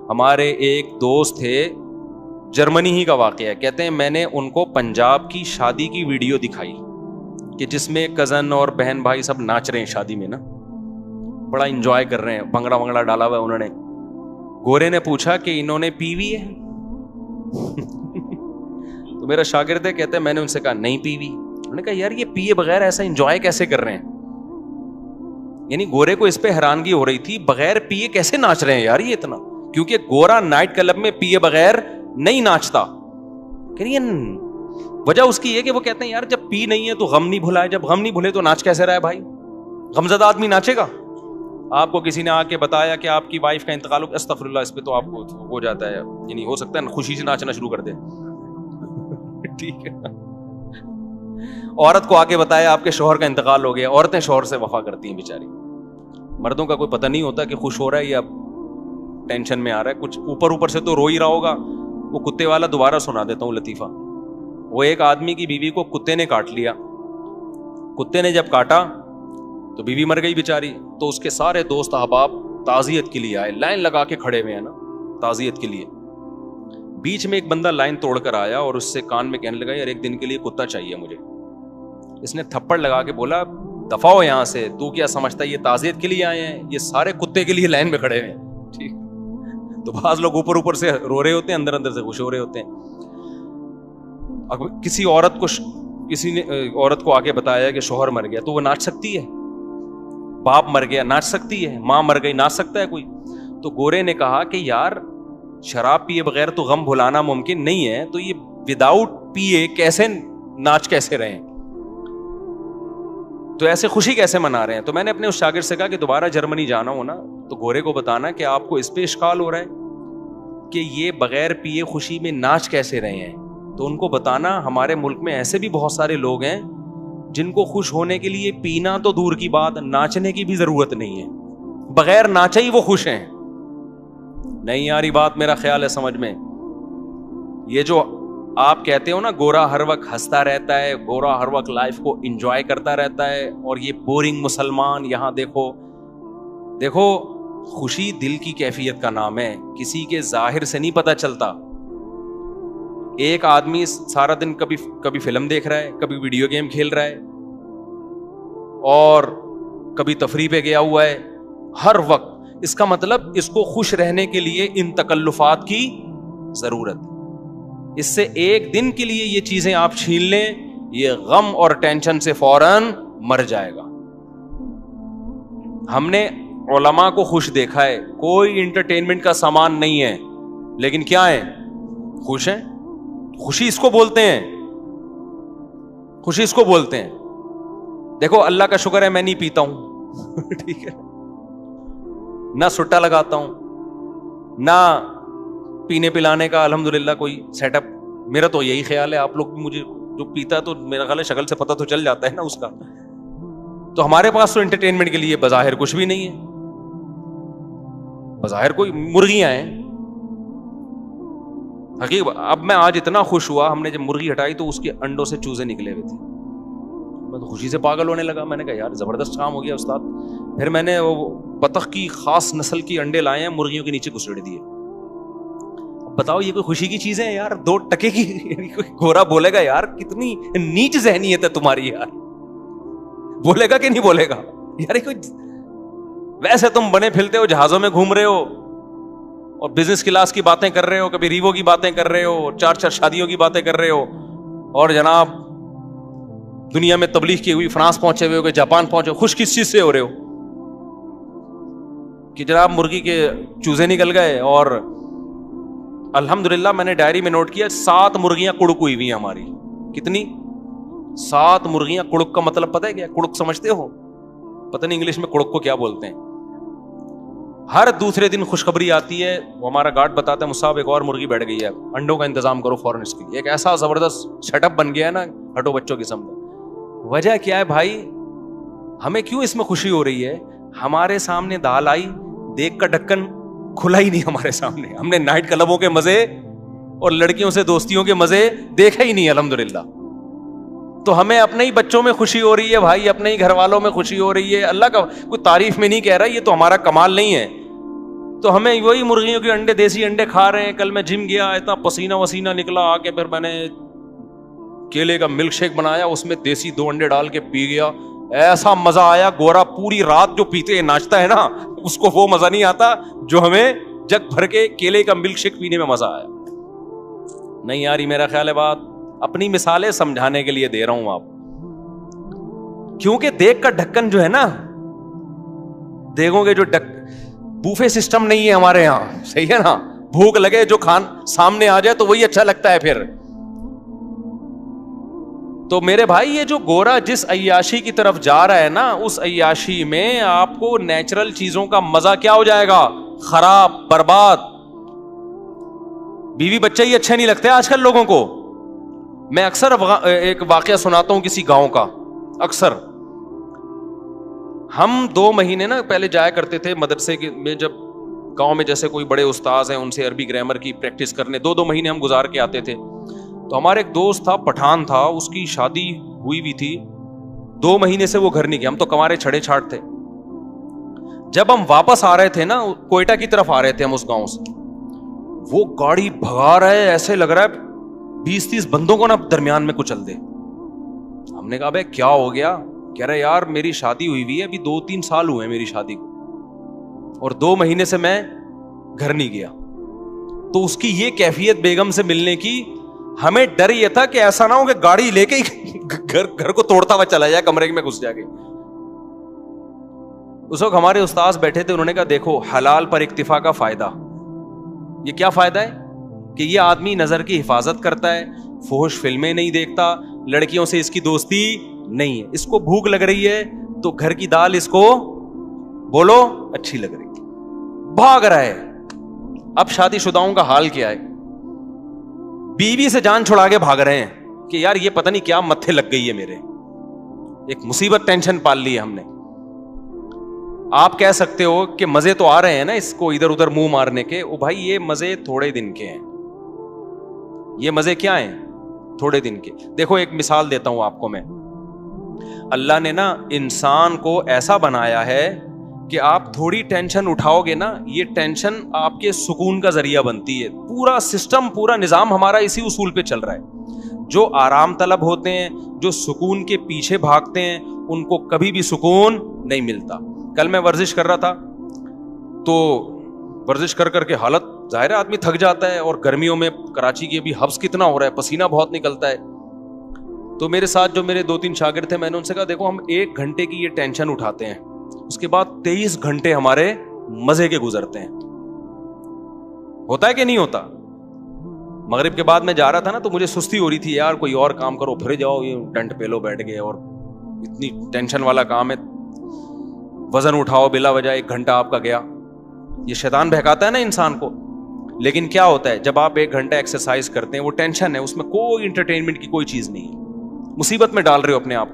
ہمارے ایک دوست تھے, جرمنی ہی کا واقعہ ہے, کہتے ہیں میں نے ان کو پنجاب کی شادی کی ویڈیو دکھائی کہ جس میں کزن اور بہن بھائی سب ناچ رہے ہیں شادی میں نا, بڑا انجوائے کر رہے ہیں, بھنگڑا ونگڑا ڈالا ہوا ہے انہوں نے. گورے نے پوچھا کہ انہوں نے پی ہوئی ہے؟ تو میرا شاگرد ہے, کہتے ہیں میں نے ان سے کہا نہیں پی ہوئی. انہوں نے کہا یار یہ پیے بغیر ایسا انجوائے کیسے کر رہے ہیں؟ یعنی گورے کو اس پہ حیرانگی ہو رہی تھی, بغیر پیے کیسے ناچ رہے ہیں یار یہ اتنا, کیونکہ گورا نائٹ کلب میں پیے بغیر نہیں ناچتا. وجہ اس کی یہ کہ وہ کہتے ہیں یار جب پی نہیں ہے تو غم نہیں بھلائے, جب غم نہیں بھولے تو ناچ کیسے رہا ہے بھائی؟ غمزدہ آدمی ناچے گا؟ آپ کو کسی نے آ کے بتایا کہ آپ کی وائف کا انتقال ہو, استغفر اللہ, اس پہ تو آپ کو ہو جاتا ہے, یعنی ہو سکتا ہے خوشی سے ناچنا شروع کر دے. ٹھیک ہے. عورت کو آ کے بتایا آپ کے شوہر کا انتقال ہو گیا. عورتیں شوہر سے وفا کرتی ہیں بیچاری, مردوں کا کوئی پتہ نہیں ہوتا کہ خوش ہو رہا ہے یا ٹینشن میں آ رہا ہے. کچھ اوپر اوپر سے تو رو ہی رہا ہوگا. وہ کتے والا دوبارہ سنا دیتا ہوں لطیفہ. وہ ایک آدمی کی بیوی کو کتے نے کاٹ لیا. کتے نے جب کاٹا تو بیوی مر گئی بیچاری. تو اس کے سارے دوست احباب تعزیت کے لیے آئے, لائن لگا کے کھڑے ہوئے ہیں نا تعزیت کے لیے. بیچ میں ایک بندہ لائن توڑ کر آیا اور اس سے کان میں کہنے لگا یار ایک دن کے لیے کتا چاہیے مجھے. اس نے تھپڑ لگا کے بولا دفع ہو یہاں سے, تو کیا سمجھتا ہے یہ تعزیت کے لیے آئے ہیں؟ یہ سارے کتے کے لیے لائن میں کھڑے ہوئے ہیں. ٹھیک. تو بعض لوگ اوپر اوپر سے رو رہے ہوتے ہیں, اندر اندر سے خوش ہو رہے ہوتے ہیں. کسی نے عورت کو آگے بتایا کہ شوہر مر گیا, تو وہ ناچ سکتی ہے؟ باپ مر گیا ناچ سکتی ہے؟ ماں مر گئی ناچ سکتا ہے کوئی؟ تو گورے نے کہا کہ یار شراب پیے بغیر تو غم بھلانا ممکن نہیں ہے, تو یہ وداؤٹ پیے کیسے ناچ کیسے رہے, تو ایسے خوشی کیسے منا رہے ہیں؟ تو میں نے اپنے اس شاگرد سے کہا کہ دوبارہ جرمنی جانا ہو نا تو گورے کو بتانا کہ آپ کو اس پہ اشکال ہو رہا ہے کہ یہ بغیر پیے خوشی میں ناچ کیسے رہے ہیں. تو ان کو بتانا ہمارے ملک میں ایسے بھی بہت سارے لوگ ہیں جن کو خوش ہونے کے لیے پینا تو دور کی بات, ناچنے کی بھی ضرورت نہیں ہے, بغیر ناچے ہی وہ خوش ہیں. نہیں یاری بات میرا خیال ہے سمجھ میں. یہ جو آپ کہتے ہو نا گورا ہر وقت ہنستا رہتا ہے, گورا ہر وقت لائف کو انجوائے کرتا رہتا ہے, اور یہ بورنگ مسلمان, یہاں دیکھو خوشی دل کی کیفیت کا نام ہے, کسی کے ظاہر سے نہیں پتہ چلتا. ایک آدمی سارا دن کبھی فلم دیکھ رہا ہے, کبھی ویڈیو گیم کھیل رہا ہے, اور کبھی تفریح پہ گیا ہوا ہے ہر وقت. اس کا مطلب اس کو خوش رہنے کے لیے ان تکلفات کی ضرورت. اس سے ایک دن کے لیے یہ چیزیں آپ چھین لیں, یہ غم اور ٹینشن سے فوراً مر جائے گا. ہم نے علماء کو خوش دیکھا ہے, کوئی انٹرٹینمنٹ کا سامان نہیں ہے, لیکن کیا ہے؟ خوش ہیں. خوشی اس کو بولتے ہیں, خوشی اس کو بولتے ہیں. دیکھو اللہ کا شکر ہے میں نہیں پیتا ہوں, ٹھیک ہے, نہ سٹا لگاتا ہوں, نہ پینے پلانے کا الحمدللہ کوئی سیٹ اپ. میرا تو یہی خیال ہے, آپ لوگ مجھے جو پیتا ہے تو میرا خیال ہے شکل سے پتہ تو چل جاتا ہے نا اس کا. تو ہمارے پاس تو انٹرٹینمنٹ کے لیے بظاہر کچھ بھی نہیں ہے, بظاہر کوئی مرغیاں ہیں. حقیقت اب میں آج اتنا خوش ہوا, ہم نے جب مرغی ہٹائی تو اس کے انڈوں سے چوزے نکلے ہوئے تھے. میں تو خوشی سے پاگل ہونے لگا. میں نے کہا یار زبردست کام ہو گیا استاد. پھر میں نے وہ بطخ کی خاص نسل کی انڈے لائے ہیں, مرغیوں کے نیچے گھسیڑ دیے. اب بتاؤ یہ کوئی خوشی کی چیز ہے یار؟ 2 ٹکے کی. کوئی گورا بولے گا یار کتنی نیچ ذہنیت ہے تمہاری یار, بولے گا کہ نہیں بولے گا یار؟ کوئی ویسے تم بنے پھرتے ہو, جہازوں میں گھوم رہے ہو, اور بزنس کلاس کی باتیں کر رہے ہو, کبھی ریوو کی باتیں کر رہے ہو, 4 شادیوں کی باتیں کر رہے ہو, اور جناب دنیا میں تبلیغ کی ہوئی فرانس پہنچے ہوئے ہو, کہ جاپان پہنچے ہو. خوش کس چیز سے ہو رہے ہو کہ جناب مرغی کے چوزے نکل گئے. اور الحمدللہ میں نے ڈائری میں نوٹ کیا 7 مرغیاں کڑک ہوئی ہوئی ہیں ہماری. کتنی؟ 7 مرغیاں. کڑک کا مطلب پتہ ہے کیا؟ کڑک سمجھتے ہو؟ پتہ نہیں انگلش میں کڑک کو کیا بولتے ہیں. ہر دوسرے دن خوشخبری آتی ہے, وہ ہمارا گارڈ بتاتا ہے مصعب ایک اور مرغی بیٹھ گئی ہے, انڈوں کا انتظام کرو فوراً اس کے لیے. ایک ایسا زبردست سیٹ اپ بن گیا ہے نا ہٹو بچوں قسم کا. وجہ کیا ہے بھائی, ہمیں کیوں اس میں خوشی ہو رہی ہے؟ ہمارے سامنے دال آئی, دیکھ کا ڈھکن کھلا ہی نہیں ہمارے سامنے, ہم نے نائٹ کلبوں کے مزے اور لڑکیوں سے دوستیوں کے مزے دیکھا ہی نہیں الحمدللہ. تو ہمیں اپنے ہی بچوں میں خوشی ہو رہی ہے بھائی, اپنے ہی گھر والوں میں خوشی ہو رہی ہے. اللہ کا کوئی تعریف میں نہیں کہہ رہا, یہ تو ہمارا کمال نہیں ہے. تو ہمیں وہی مرغیوں کے انڈے, دیسی انڈے کھا رہے ہیں. کل میں جم گیا, اتنا پسینہ وسینہ نکلا, آ کے پھر میں نے کیلے کا ملک شیک بنایا, اس میں دیسی 2 انڈے ڈال کے پی گیا, ایسا مزہ آیا. گورا پوری رات جو پیتے ناچتا ہے نا, اس کو وہ مزہ نہیں آتا جو ہمیں جگ بھر کے کیلے کا ملک شیک پینے میں مزہ آیا. نہیں یاری, میرا خیال ہے بات اپنی مثالیں سمجھانے کے لیے دے رہا ہوں آپ, کیونکہ دیکھ کا ڈھکن جو ہے نا, دیکھو گے جو بوفے سسٹم نہیں ہے ہمارے یہاں, صحیح ہے نا, بھوک لگے جو سامنے آ جائے تو وہی اچھا لگتا ہے پھر. تو میرے بھائی یہ جو گورا جس عیاشی کی طرف جا رہا ہے نا, اس عیاشی میں آپ کو نیچرل چیزوں کا مزہ کیا ہو جائے گا؟ خراب, برباد. بیوی بچے ہی اچھے نہیں لگتے آج کل لوگوں کو. میں اکثر ایک واقعہ سناتا ہوں کسی گاؤں کا. اکثر ہم 2 مہینے نا پہلے جایا کرتے تھے مدرسے میں, جب گاؤں میں جیسے کوئی بڑے استاذ ہیں ان سے عربی گرامر کی پریکٹس کرنے 2 مہینے ہم گزار کے آتے تھے. تو ہمارے ایک دوست تھا, پٹھان تھا, اس کی شادی ہوئی بھی تھی, 2 مہینے سے وہ گھر نہیں گیا. ہم تو کمارے چھڑے چھاٹ تھے. جب ہم واپس آ رہے تھے نا, کوئٹہ کی طرف آ رہے تھے ہم اس گاؤں سے, وہ گاڑی بھگا رہا ہے, ایسے لگ رہا ہے 20-30 بندوں کو نا درمیان میں کچل دے. ہم نے کہا بھائی کیا ہو گیا؟ کہہ رہے یار میری شادی ہوئی ہوئی ہے, ابھی 2-3 سال ہوئے میری شادی کو, اور 2 مہینے سے میں گھر نہیں گیا. تو اس کی یہ کیفیت بیگم سے ملنے کی, ہمیں ڈر یہ تھا کہ ایسا نہ ہو کہ گاڑی لے کے گھر کو توڑتا ہوا چلا جائے, کمرے میں گھس جائے گا. اس وقت ہمارے استاذ بیٹھے تھے, انہوں نے کہا دیکھو حلال پر اکتفا کا فائدہ. یہ کیا فائدہ ہے کہ یہ آدمی نظر کی حفاظت کرتا ہے, فحش فلمیں نہیں دیکھتا, لڑکیوں سے اس کی دوستی نہیں ہے. اس کو بھوک لگ رہی ہے تو گھر کی دال اس کو بولو اچھی لگ رہی ہے, بھاگ رہا ہے. اب شادی شداؤں کا حال کیا ہے؟ بیوی سے جان چھڑا کے بھاگ رہے ہیں کہ یار یہ پتہ نہیں کیا متھے لگ گئی ہے میرے, ایک مصیبت ٹینشن پال لی ہے ہم نے. آپ کہہ سکتے ہو کہ مزے تو آ رہے ہیں نا اس کو ادھر ادھر منہ مارنے کے. او بھائی یہ مزے تھوڑے دن کے ہیں. یہ مزے کیا ہیں؟ تھوڑے دن کے. دیکھو ایک مثال دیتا ہوں آپ کو میں. اللہ نے نا انسان کو ایسا بنایا ہے کہ آپ تھوڑی ٹینشن اٹھاؤ گے نا, یہ ٹینشن آپ کے سکون کا ذریعہ بنتی ہے. پورا سسٹم, پورا نظام ہمارا اسی اصول پہ چل رہا ہے. جو آرام طلب ہوتے ہیں, جو سکون کے پیچھے بھاگتے ہیں, ان کو کبھی بھی سکون نہیں ملتا. کل میں ورزش کر رہا تھا, تو ورزش کر کے حالت ظاہر ہے آدمی تھک جاتا ہے, اور گرمیوں میں کراچی کی بھی حبس کتنا ہو رہا ہے, پسینہ بہت نکلتا ہے. تو میرے ساتھ جو میرے 2-3 شاگرد تھے, میں نے ان سے کہا دیکھو ہم 1 گھنٹے کی یہ ٹینشن اٹھاتے ہیں, اس کے بعد 23 گھنٹے ہمارے مزے کے گزرتے ہیں. ہوتا ہے کہ نہیں ہوتا؟ مغرب کے بعد میں جا رہا تھا نا, تو مجھے سستی ہو رہی تھی, یار کوئی اور کام کرو, پھر جاؤ یہ ٹینٹ پہ لو بیٹھ گئے, اور اتنی ٹینشن والا کام ہے, وزن اٹھاؤ بلا وجہ 1 گھنٹہ آپ کا گیا. یہ شیطان بہکاتا ہے نا انسان کو. لیکن کیا ہوتا ہے جب آپ 1 گھنٹہ ایکسرسائز کرتے ہیں, وہ ٹینشن ہے, اس میں کوئی انٹرٹینمنٹ کی کوئی چیز نہیں ہے, مصیبت میں ڈال رہے ہو اپنے آپ.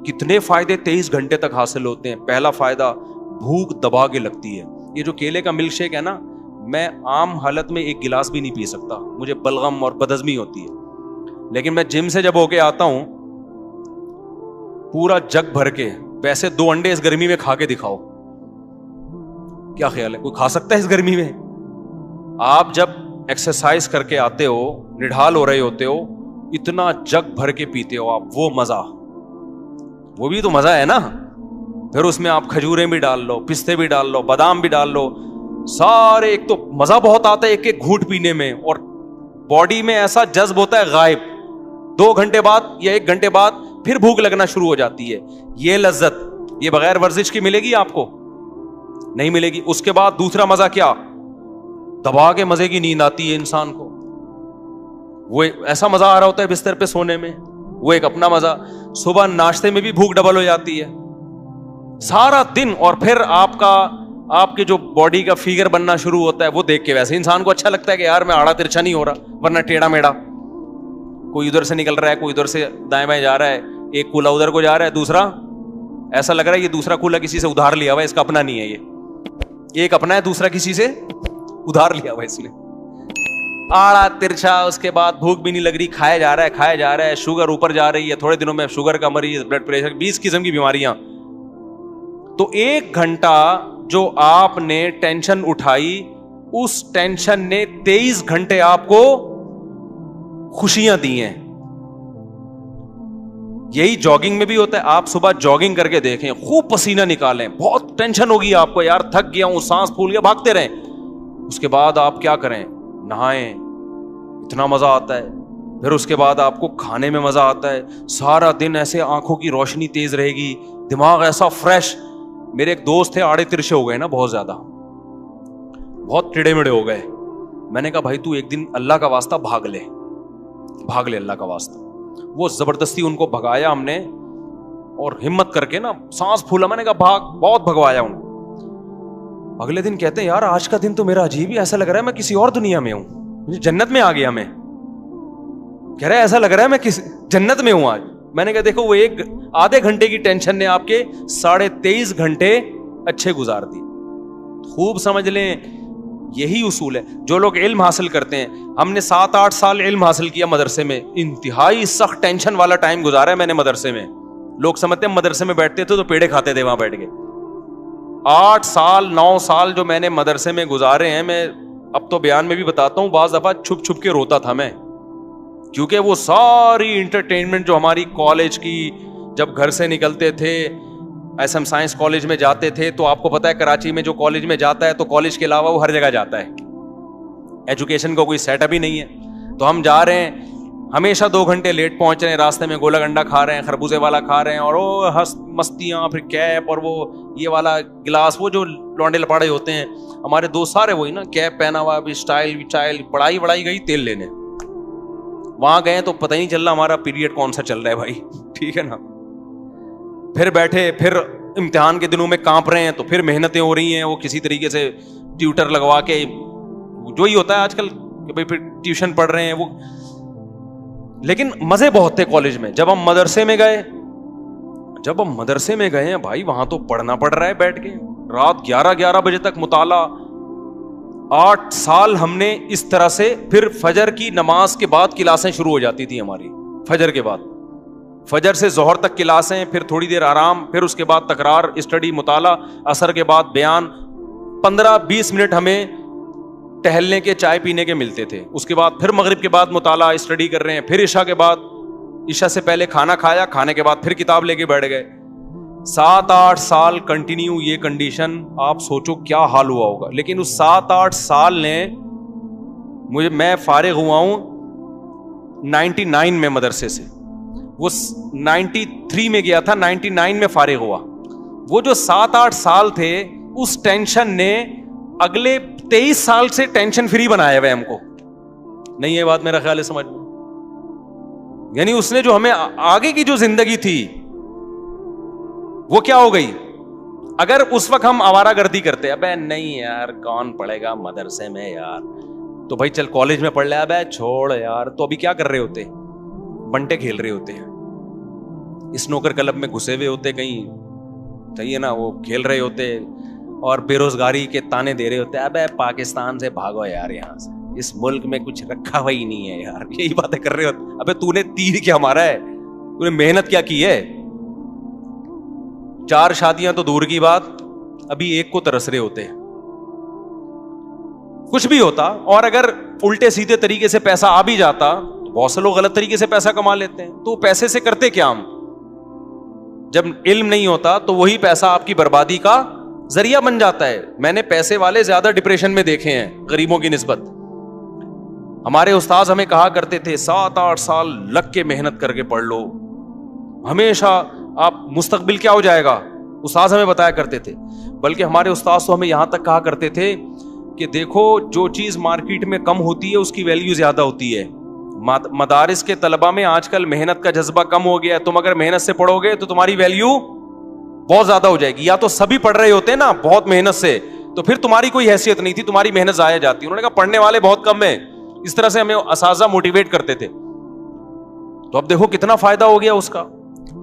کتنے فائدے 23 گھنٹے تک حاصل ہوتے ہیں. پہلا فائدہ, بھوک دبا کے لگتی ہے. یہ جو کیلے کا ملک شیک ہے نا, میں عام حالت میں 1 گلاس بھی نہیں پی سکتا, مجھے بلغم اور بدہضمی ہوتی ہے. لیکن میں جم سے جب ہو کے آتا ہوں, پورا جگ بھر کے, ویسے 2 انڈے اس گرمی میں کھا کے دکھاؤ, کیا خیال ہے کوئی کھا سکتا ہے اس گرمی میں؟ آپ جب ایکسرسائز کر کے آتے ہو, نڈھال ہو رہے ہوتے ہو, اتنا جگ بھر کے پیتے ہو آپ, وہ مزہ, وہ بھی تو مزہ ہے نا. پھر اس میں آپ کھجوریں بھی ڈال لو, پستے بھی ڈال لو, بادام بھی ڈال لو, سارے. ایک تو مزہ بہت آتا ہے 1 گھونٹ پینے میں, اور باڈی میں ایسا جذب ہوتا ہے غائب. 2 گھنٹے بعد یا 1 گھنٹے بعد پھر بھوک لگنا شروع ہو جاتی ہے. یہ لذت یہ بغیر ورزش کی ملے گی آپ کو؟ نہیں ملے گی. اس کے بعد دوسرا مزہ کیا, دبا کے مزے کی نیند آتی ہے انسان کو. وہ ایسا مزہ آ رہا ہوتا ہے بستر پہ سونے میں, وہ ایک اپنا مزہ. صبح ناشتے میں بھی بھوک ڈبل ہو جاتی ہے سارا دن. اور پھر آپ کا آپ کے جو باڈی کا فگر بننا شروع ہوتا ہے وہ دیکھ کے ویسے انسان کو اچھا لگتا ہے کہ یار میں آڑا ترچھا نہیں ہو رہا, ورنہ ٹیڑھا میڑا, کوئی ادھر سے نکل رہا ہے, کوئی ادھر سے دائیں بائیں جا رہا ہے, ایک کولا ادھر کو جا رہا ہے, دوسرا ایسا لگ رہا ہے یہ دوسرا کولا کسی سے ادھار لیا ہوا ہے, اس کا اپنا نہیں ہے, یہ ایک اپنا ہے, دوسرا کسی سے ادھار لیا ہوا ہے اس نے. آڑا ترچھا, اس کے بعد بھوک بھی نہیں لگ رہی, کھایا جا رہا ہے, شوگر اوپر جا رہی ہے, تھوڑے دنوں میں شوگر کا مریض, بلڈ پریشر, 20 قسم کی بیماریاں. تو 1 گھنٹہ جو آپ نے ٹینشن اٹھائی, اس ٹینشن نے 23 گھنٹے آپ کو خوشیاں دی ہیں. یہی جاگنگ میں بھی ہوتا ہے. آپ صبح جاگنگ کر کے دیکھیں, خوب پسینہ نکالیں, بہت ٹینشن ہوگی آپ کو, یار تھک گیا ہوں, سانس پھول گیا, بھاگتے رہیں. اس کے بعد آپ کیا کریں, نہائیں, اتنا مزہ آتا ہے. پھر اس کے بعد آپ کو کھانے میں مزہ آتا ہے, سارا دن ایسے آنکھوں کی روشنی تیز رہے گی, دماغ ایسا فریش. میرے ایک دوست تھے, آڑے ترچھے ہو گئے نا, بہت زیادہ, بہت ٹیڑے میڑے ہو گئے. میں نے کہا بھائی تو ایک دن اللہ کا واسطہ بھاگ لے اللہ کا واسطہ. وہ زبردستی ان کو بھگایا ہم نے, اور ہمت کر کے نا سانس پھولا, میں نے کہا بھاگ, بہت بھگوایا ان کو. اگلے دن کہتے ہیں یار آج کا دن تو میرا عجیب ہی, ایسا لگ رہا ہے میں کسی اور دنیا میں ہوں, جنت میں آ گیا میں. کہہ رہا ہے ایسا لگ رہا ہے میں کس جنت میں ہوں آج. میں نے کہا دیکھو وہ ایک آدھے گھنٹے کی ٹینشن نے آپ کے 23.5 گھنٹے اچھے گزار دی. خوب سمجھ لیں, یہی اصول ہے. جو لوگ علم حاصل کرتے ہیں, ہم نے 7-8 سال علم حاصل کیا مدرسے میں, انتہائی سخت ٹینشن والا ٹائم گزارا ہے میں نے مدرسے میں. لوگ سمجھتے ہیں مدرسے میں بیٹھتے تھے تو پیڑے کھاتے تھے وہاں بیٹھ کے. 8 سال 9 سال جو میں نے مدرسے میں گزارے ہیں, میں اب تو بیان میں بھی بتاتا ہوں, بعض دفعہ چھپ چھپ کے روتا تھا میں, کیونکہ وہ ساری انٹرٹینمنٹ جو ہماری کالج کی, جب گھر سے نکلتے تھے ایس ایم سائنس کالج میں جاتے تھے, تو آپ کو پتا ہے کراچی میں جو کالج میں جاتا ہے تو کالج کے علاوہ وہ ہر جگہ جاتا ہے, ایجوکیشن کا کوئی سیٹ اپ ہی نہیں ہے. تو ہم جا رہے ہیں, ہمیشہ 2 گھنٹے لیٹ پہنچ رہے ہیں, راستے میں گولا گنڈا کھا رہے ہیں, خربوزے والا کھا رہے ہیں, اور وہ مستیاں, پھر کیپ, اور وہ یہ والا گلاس, وہ جو لونڈے لپاڑے ہوتے ہیں ہمارے دوست سارے وہی نا, کیپ پہنا ہوا, بھی اسٹائل, پڑھائی گئی تیل لینے. وہاں گئے تو پتہ ہی نہیں چل رہا ہمارا پیریڈ کون سا چل رہا ہے بھائی, ٹھیک ہے نا. پھر بیٹھے, پھر امتحان کے دنوں میں کانپ رہے ہیں, تو پھر محنتیں ہو رہی ہیں, وہ کسی طریقے سے ٹیوٹر لگوا کے, جو ہی ہوتا ہے آج کل کہ بھائی پھر ٹیوشن پڑھ رہے ہیں وہ. لیکن مزے بہت تھے کالج میں. جب ہم مدرسے میں گئے ہیں بھائی, وہاں تو پڑھنا پڑ رہا ہے بیٹھ کے, رات 11 بجے تک مطالعہ. 8 سال ہم نے اس طرح سے. پھر فجر کی نماز کے بعد کلاسیں شروع ہو جاتی تھی ہماری, فجر کے بعد, فجر سے ظہر تک کلاسیں, پھر تھوڑی دیر آرام, پھر اس کے بعد تکرار, اسٹڈی, مطالعہ, عصر کے بعد بیان, 15-20 منٹ ہمیں ٹہلنے کے, چائے پینے کے ملتے تھے. اس کے بعد پھر مغرب کے بعد مطالعہ, اسٹڈی کر رہے ہیں, پھر عشاء کے بعد, عشاء سے پہلے کھانا کھایا, کھانے کے بعد پھر کتاب لے کے بیٹھ گئے. 7-8 سال کنٹینیو یہ کنڈیشن, آپ سوچو کیا حال ہوا ہوگا. لیکن اس 7-8 سال نے میں فارغ ہوا ہوں 99 میں مدرسے سے, وہ 93 میں گیا تھا, 99 میں فارغ ہوا. وہ جو 7-8 سال تھے, اس ٹینشن نے اگلے 23 سال سے ٹینشن فری بنایا ہوئے ہم کو. نہیں یہ بات میرا خیال ہے سمجھ میں, یعنی اس نے جو ہمیں آگے کی جو زندگی تھی وہ کیا ہو گئی. اگر اس وقت ہم آوارہ گردی کرتے, ابے نہیں یار کون پڑھے گا مدرسے میں یار, تو بھائی چل کالج میں پڑھ لے, ابے چھوڑ یار, تو ابھی کیا کر رہے ہوتے, بنٹے کھیل رہے ہوتے ہیں, اسنوکر کلب میں گھسے ہوئے ہوتے کہیں, صحیح ہے نا, وہ کھیل رہے ہوتے, اور بے روزگاری کے تانے دے رہے ہوتے, ابے پاکستان سے بھاگو یار, یہاں سے, اس ملک میں کچھ رکھا ہوا ہی نہیں ہے یار, یہی باتیں کر رہے ہوتے. ابے تو نے تیر کیا مارا ہے, تو نے محنت کیا کی ہے. 4 شادیاں تو دور کی بات, ابھی ایک کو ترس رہے ہوتے. کچھ بھی ہوتا, اور اگر الٹے سیدھے طریقے سے پیسہ آ بھی جاتا, تو بہت سے لوگ غلط طریقے سے پیسہ کما لیتے ہیں. تو پیسے سے کرتے کیا ہم, جب علم نہیں ہوتا تو وہی پیسہ آپ کی بربادی کا ذریعہ بن جاتا ہے. میں نے پیسے والے زیادہ ڈپریشن میں دیکھے ہیں غریبوں کی نسبت. ہمارے استاذ ہمیں کہا کرتے تھے 7-8 سال لگ کے محنت کر کے پڑھ لو, ہمیشہ آپ مستقبل کیا ہو جائے گا, استاذ ہمیں بتایا کرتے تھے. بلکہ ہمارے استاذ تو ہمیں یہاں تک کہا کرتے تھے کہ دیکھو جو چیز مارکیٹ میں کم ہوتی ہے اس کی ویلیو زیادہ ہوتی ہے. مدارس کے طلبہ میں آج کل محنت کا جذبہ کم ہو گیا ہے. تم اگر محنت سے پڑھو گے تو تمہاری ویلیو بہت زیادہ ہو جائے گی. یا تو سبھی پڑھ رہے ہوتے ہیں نا بہت محنت سے, تو پھر تمہاری کوئی حیثیت نہیں تھی, تمہاری محنت ضائع جاتی. انہوں نے کہا پڑھنے والے بہت کم ہیں. اس طرح سے ہمیں اساتذہ موٹیویٹ کرتے تھے. تو اب دیکھو کتنا فائدہ ہو گیا اس کا,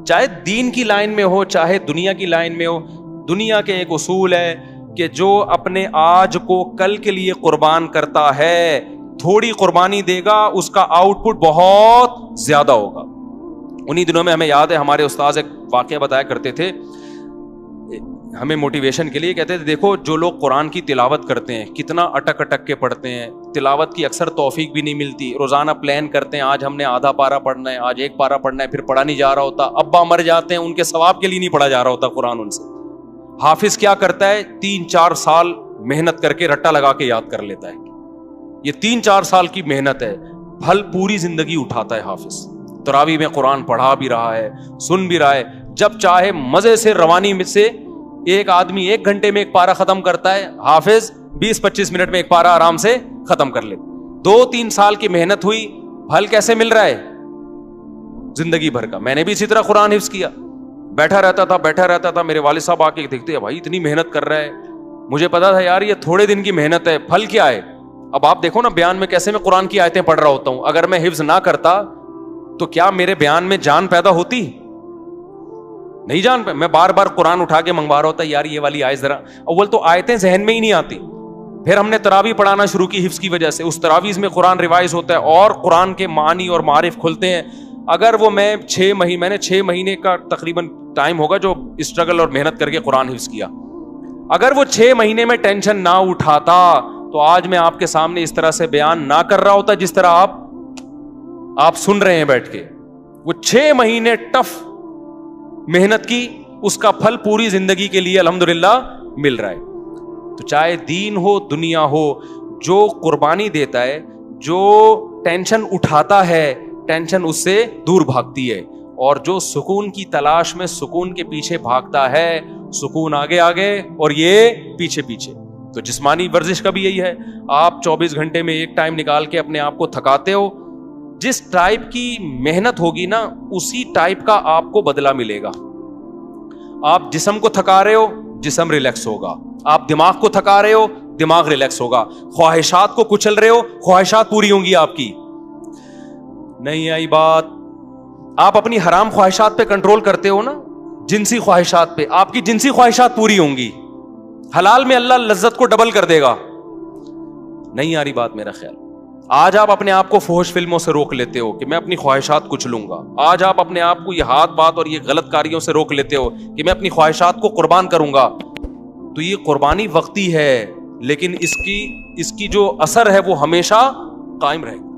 چاہے دین کی لائن میں ہو چاہے دنیا کی لائن میں ہو. دنیا کے ایک اصول ہے کہ جو اپنے آج کو کل کے لیے قربان کرتا ہے, تھوڑی قربانی دے گا, اس کا آؤٹ پٹ بہت زیادہ ہوگا. انہی دنوں میں ہمیں یاد ہے ہمارے استاذ ایک واقعہ بتایا کرتے تھے ہمیں موٹیویشن کے لیے. کہتے تھے دیکھو جو لوگ قرآن کی تلاوت کرتے ہیں کتنا اٹک اٹک کے پڑھتے ہیں, تلاوت کی اکثر توفیق بھی نہیں ملتی, روزانہ پلان کرتے ہیں آج ہم نے آدھا پارا پڑھنا ہے, آج ایک پارا پڑھنا ہے, پھر پڑھا نہیں جا رہا ہوتا, ابا مر جاتے ہیں ان کے ثواب کے لیے نہیں پڑھا جا رہا ہوتا قرآن ان سے. حافظ کیا کرتا ہے 3-4 سال محنت کر کے رٹا لگا کے یاد کر لیتا ہے. یہ 3-4 سال کی محنت ہے, پھل پوری زندگی اٹھاتا ہے حافظ. تراویح میں قرآن پڑھا بھی رہا ہے, سن بھی رہا ہے, جب چاہے مزے سے روانی میں سے ایک آدمی 1 گھنٹے میں ایک پارا ختم کرتا ہے, حافظ 20-25 منٹ میں ایک پارا آرام سے ختم کر لے. 2-3 سال کی محنت ہوئی, پھل کیسے مل رہا ہے زندگی بھر کا. میں نے بھی اسی طرح قرآن حفظ کیا, بیٹھا رہتا تھا, میرے والد صاحب آ کے دیکھتے ہیں بھائی اتنی محنت کر رہا ہے, مجھے پتا تھا یار یہ تھوڑے دن کی محنت ہے, پھل کیا ہے. اب آپ دیکھو نا بیان میں کیسے میں قرآن کی آیتیں پڑھ رہا ہوتا ہوں, اگر میں حفظ نہ کرتا تو کیا میرے بیان میں جان پیدا ہوتی؟ نہیں جان پہ. میں بار بار قرآن اٹھا کے منگوا رہا ہوتا یار یہ والی آیت ذرا, اول تو آیتیں ذہن میں ہی نہیں آتی. پھر ہم نے تراویح پڑھانا شروع کی حفظ کی وجہ سے, اس تراویح میں قرآن ریوائز ہوتا ہے اور قرآن کے معنی اور معارف کھلتے ہیں. اگر وہ میں نے 6 مہینے کا تقریباً ٹائم ہوگا جو اسٹرگل اور محنت کر کے قرآن حفظ کیا, اگر وہ 6 مہینے میں ٹینشن نہ اٹھاتا تو آج میں آپ کے سامنے اس طرح سے بیان نہ کر رہا ہوتا جس طرح آپ سن رہے ہیں بیٹھ کے. وہ 6 مہینے ٹف محنت کی, اس کا پھل پوری زندگی کے لیے الحمدللہ مل رہا ہے. تو چاہے دین ہو دنیا ہو, جو قربانی دیتا ہے, جو ٹینشن اٹھاتا ہے, ٹینشن اس سے دور بھاگتی ہے, اور جو سکون کی تلاش میں سکون کے پیچھے بھاگتا ہے, سکون آگے آگے اور یہ پیچھے پیچھے. تو جسمانی ورزش کا بھی یہی ہے, آپ 24 گھنٹے میں ایک ٹائم نکال کے اپنے آپ کو تھکاتے ہو, جس ٹائپ کی محنت ہوگی نا اسی ٹائپ کا آپ کو بدلہ ملے گا. آپ جسم کو تھکا رہے ہو, جسم ریلیکس ہوگا. آپ دماغ کو تھکا رہے ہو, دماغ ریلیکس ہوگا. خواہشات کو کچل رہے ہو, خواہشات پوری ہوں گی آپ کی. نہیں آئی بات؟ آپ اپنی حرام خواہشات پہ کنٹرول کرتے ہو نا, جنسی خواہشات پہ, آپ کی جنسی خواہشات پوری ہوں گی. حلال میں اللہ لذت کو ڈبل کر دے گا. نہیں آ رہی بات میرا خیال؟ آج آپ اپنے آپ کو فحش فلموں سے روک لیتے ہو کہ میں اپنی خواہشات کچھ لوں گا. آج آپ اپنے آپ کو یہ ہاتھ بات اور یہ غلط کاریوں سے روک لیتے ہو کہ میں اپنی خواہشات کو قربان کروں گا. تو یہ قربانی وقتی ہے, لیکن اس کی جو اثر ہے وہ ہمیشہ قائم رہے گا.